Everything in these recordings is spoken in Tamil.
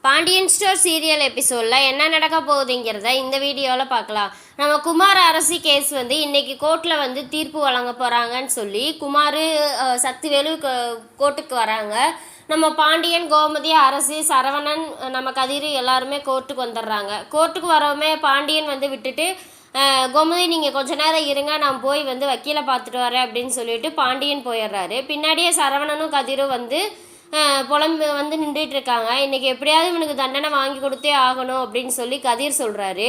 பாண்டியன் ஸ்டோர் சீரியல் எபிசோடில் என்ன நடக்க போகுதுங்கிறத இந்த வீடியோவில் பார்க்கலாம். நம்ம குமார் அரசி கேஸ் வந்து இன்றைக்கி கோர்ட்டில் வந்து தீர்ப்பு வழங்க போகிறாங்கன்னு சொல்லி குமார் சக்திவேலு கோர்ட்டுக்கு வராங்க. நம்ம பாண்டியன், கோமதி, அரசி, சரவணன், நம்ம கதிர் எல்லாருமே கோர்ட்டுக்கு வந்துடுறாங்க. கோர்ட்டுக்கு வரவுமே பாண்டியன் வந்து விட்டுட்டு கோமதி நீங்கள் கொஞ்ச நேரம் இருங்க, நான் போய் வந்து வக்கீலை பார்த்துட்டு வரேன் அப்படின்னு சொல்லிட்டு பாண்டியன் போயிடுறாரு. பின்னாடியே சரவணனும் கதிரும் வந்து புலம்பு வந்து நின்றுட்டு இருக்காங்க. இன்றைக்கி எப்படியாவது இவனுக்கு தண்டனை வாங்கி கொடுத்தே ஆகணும் அப்படின்னு சொல்லி கதிர் சொல்கிறாரு.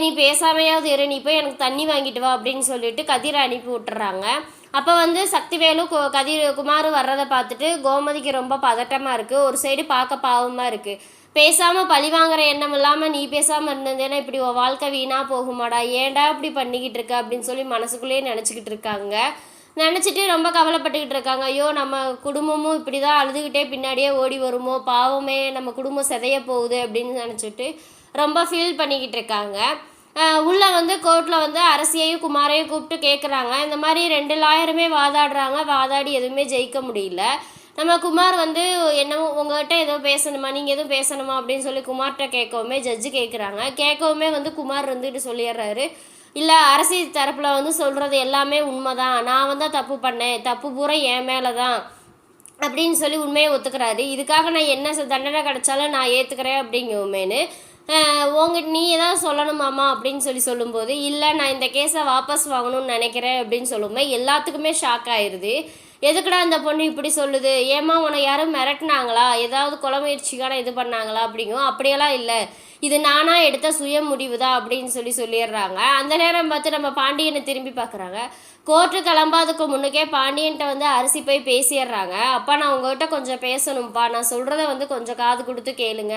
நீ பேசாமையாவது இரு, நீ போய் எனக்கு தண்ணி வாங்கிட்டு வா அப்படின்னு சொல்லிட்டு கதிரை அனுப்பி விட்டுறாங்க. அப்போ வந்து சக்திவேலு குமார் வர்றதை பார்த்துட்டு கோமதிக்கு ரொம்ப பதட்டமாக இருக்குது. ஒரு சைடு பார்க்க பாவமாக இருக்குது. பேசாமல் பழி வாங்குற எண்ணம் இல்லாமல் நீ பேசாமல் இருந்ததுன்னா இப்படி வாழ்க்கை வீணாக போகுமாடா, ஏன்டா இப்படி பண்ணிக்கிட்டு இருக்க அப்படின்னு சொல்லி மனசுக்குள்ளேயே நினச்சிக்கிட்டு இருக்காங்க. நினச்சிட்டு ரொம்ப கவலைப்பட்டுக்கிட்டு இருக்காங்க. ஐயோ, நம்ம குடும்பமும் இப்படி தான் அழுதுகிட்டே பின்னாடியே ஓடி வருமோ, பாவமே நம்ம குடும்பம் சிதைய போகுது அப்படின்னு நினச்சிட்டு ரொம்ப ஃபீல் பண்ணிக்கிட்டு இருக்காங்க. உள்ளே வந்து கோர்ட்டில் வந்து அரசியையும் குமாரையும் கூப்பிட்டு கேட்குறாங்க. இந்த மாதிரி 2 லாயருமே வாதாடுறாங்க. வாதாடி எதுவுமே ஜெயிக்க முடியல. நம்ம குமார் வந்து என்னவோ உங்கள்கிட்ட ஏதோ பேசணுமா, நீங்கள் எதுவும் பேசணுமா அப்படின்னு சொல்லி குமார்கிட்ட கேட்கவுமே ஜட்ஜு கேட்குறாங்க. கேட்கவுமே வந்து குமார் இருந்துட்டு சொல்லிடுறாரு, இல்லை அரசி தரப்பில் வந்து சொல்கிறது எல்லாமே உண்மை தான், நான் வந்து தப்பு பண்ணேன், தப்பு பூரா என் மேலே தான் அப்படின்னு சொல்லி உண்மையை ஒத்துக்கிறாரு. இதுக்காக நான் என்ன தண்டனை கிடச்சாலும் நான் ஏற்றுக்கிறேன் அப்படிங்குமேனு நீ ஏதாவது சொல்லணுமாம்மா அப்படின்னு சொல்லி சொல்லும்போது, இல்லை நான் இந்த கேஸை வாபஸ் வாங்கணும்னு நினைக்கிறேன் அப்படின்னு சொல்லும்போது எல்லாத்துக்குமே ஷாக் ஆயிடுது. எதுக்குடா இந்த பொண்ணு இப்படி சொல்லுது, ஏமா உன்னை யாரும் மிரட்டினாங்களா, ஏதாவது கொலை முயற்சிக்கான இது பண்ணாங்களா அப்படிங்கும். அப்படியெல்லாம் இல்லை, இது நானாக எடுத்த சுய முடிவு தான் அப்படின்னு சொல்லிடுறாங்க. அந்த நேரம் பார்த்து நம்ம பாண்டியனை திரும்பி பார்க்குறாங்க. கோர்ட்டு கிளம்பாதுக்கு முன்னுக்கே பாண்டியன்ட்ட வந்து அரிசி போய் பேசிடுறாங்க. அப்பா, நான் உங்கள்கிட்ட கொஞ்சம் பேசணும்ப்பா, நான் சொல்கிறத வந்து கொஞ்சம் காது கொடுத்து கேளுங்க.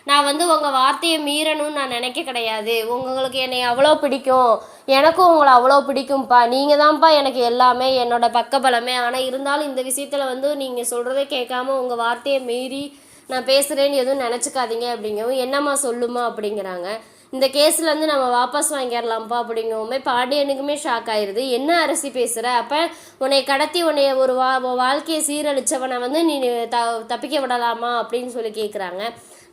நான் வந்து உங்கள் வார்த்தையை மீறணும்னு நான் நினைக்க கிடையாது. உங்களுக்கு என்னை அவ்வளோ பிடிக்கும், எனக்கும் உங்களை அவ்வளோ பிடிக்கும்ப்பா, நீங்கள் தான்ப்பா எனக்கு எல்லாமே, என்னோட பக்கபலமே. ஆனால் இருந்தாலும் இந்த விஷயத்தில் வந்து நீங்கள் சொல்கிறத கேட்காம உங்கள் வார்த்தையை மீறி நான் பேசுகிறேன்னு எதுவும் நினச்சிக்காதீங்க அப்படிங்கவும், என்னம்மா சொல்லுமா அப்படிங்கிறாங்க. இந்த கேஸ்லேருந்து நம்ம வாபஸ் வாங்கிடலாம்ப்பா அப்படிங்கவுமே பாண்டியனுக்குமே ஷாக் ஆயிடுது. என்ன அரசி பேசுகிற, அப்போ உன்னை கடத்தி உன்னைய ஒரு வாழ்க்கையை சீரழிச்சவனை வந்து நீ தப்பிக்க விடலாமா அப்படின்னு சொல்லி கேட்குறாங்க.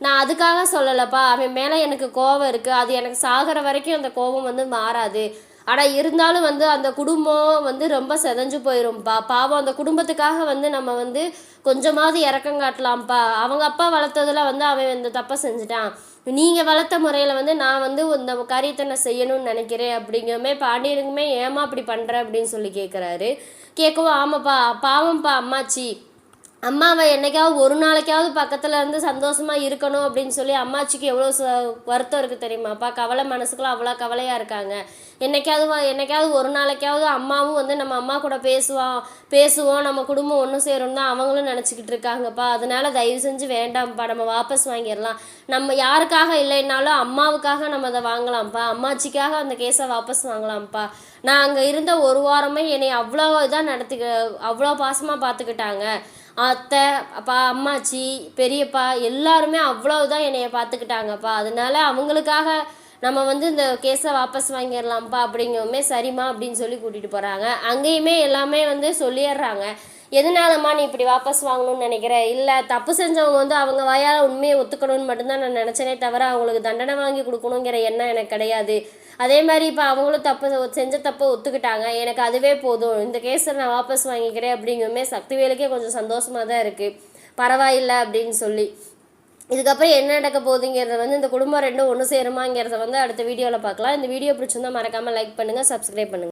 நான் அதுக்காக சொல்லலைப்பா, அவன் மேலே எனக்கு கோபம் இருக்குது, அது எனக்கு சாகிற வரைக்கும் அந்த கோபம் வந்து மாறாது. ஆனால் இருந்தாலும் வந்து அந்த குடும்பம் வந்து ரொம்ப செதஞ்சு போயிடும்ப்பா, பாவம் அந்த குடும்பத்துக்காக வந்து நம்ம வந்து கொஞ்சமாவது இறக்கம் காட்டலாம்ப்பா. அவங்க அப்பா வளர்த்ததில் வந்து அவன் இந்த தப்பை செஞ்சுட்டான், நீங்கள் வளர்த்த முறையில் வந்து நான் வந்து இந்த காரியத்தை நான் செய்யணும்னு நினைக்கிறேன் அப்படிங்குமே பாண்டியனுக்குமே ஏமா அப்படி பண்ணுற அப்படின்னு சொல்லி கேட்குறாரு. கேட்கவும், ஆமாப்பா பாவம்ப்பா அம்மாச்சி, அம்மாவை என்னைக்காவது ஒரு நாளைக்காவது பக்கத்தில் இருந்து சந்தோஷமாக இருக்கணும் அப்படின்னு சொல்லி அம்மாச்சிக்கு எவ்வளோ வருத்தம் இருக்குது தெரியுமாப்பா, கவலை, மனசுக்குள்ள அவ்வளோ கவலையாக இருக்காங்க. என்னைக்காவது ஒரு நாளைக்காவது அம்மாவும் வந்து நம்ம அம்மா கூட பேசுவோம் நம்ம குடும்பம் ஒன்று சேரும் தான் அவங்களும் நினச்சிக்கிட்டு இருக்காங்கப்பா. அதனால தயவு செஞ்சு வேண்டாம்ப்பா, நம்ம வாபஸ் வாங்கிடலாம். நம்ம யாருக்காக இல்லைன்னாலும் அம்மாவுக்காக நம்ம அதை வாங்கலாம்ப்பா, அம்மாச்சிக்காக அந்த கேஸை வாபஸ் வாங்கலாம்ப்பா. நான் அங்கே இருந்த ஒரு வாரமே என்னை அவ்வளோ இதாக அவ்வளோ பாசமாக பார்த்துக்கிட்டாங்க. அத்தை, அப்பா, அம்மாச்சி, பெரியப்பா எல்லாருமே அவ்வளோதான் என்னைய பார்த்துக்கிட்டாங்கப்பா. அதனால அவங்களுக்காக நம்ம வந்து இந்த கேஸை வாபஸ் வாங்கிடலாம்ப்பா அப்படிங்கவுமே சரிம்மா அப்படின்னு சொல்லி கூட்டிகிட்டு போகிறாங்க. அங்கேயுமே எல்லாமே வந்து சொல்லிடுறாங்க. எதனாலம்மா நீ இப்படி வாபஸ் வாங்கணும்னு நினைக்கிற, இல்லை தப்பு செஞ்சவங்க வந்து அவங்க வாயால் உண்மையை ஒத்துக்கணும்னு மட்டும்தான் நான் நினச்சேனே தவிர அவங்களுக்கு தண்டனை வாங்கி கொடுக்கணுங்கிற எண்ணம் எனக்கு கிடையாது. அதே மாதிரி இப்போ அவங்களும் செஞ்ச தப்பை ஒத்துக்கிட்டாங்க, எனக்கு அதுவே போதும், இந்த கேஸை நான் வாபஸ் வாங்கிக்கிறேன் அப்படிங்குமே சக்திவேலுக்கே கொஞ்சம் சந்தோஷமாக தான் இருக்குது, பரவாயில்லை அப்படின்னு சொல்லி. இதுக்கப்புறம் என்ன நடக்க போகுதுங்கிறத வந்து இந்த குடும்பம் ரெண்டும் ஒன்று சேருமாங்கிறத வந்து அடுத்த வீடியோவில் பார்க்கலாம். இந்த வீடியோ பிடிச்சிருந்தா மறக்காமல் லைக் பண்ணுங்கள், சப்ஸ்கிரைப் பண்ணுங்கள்.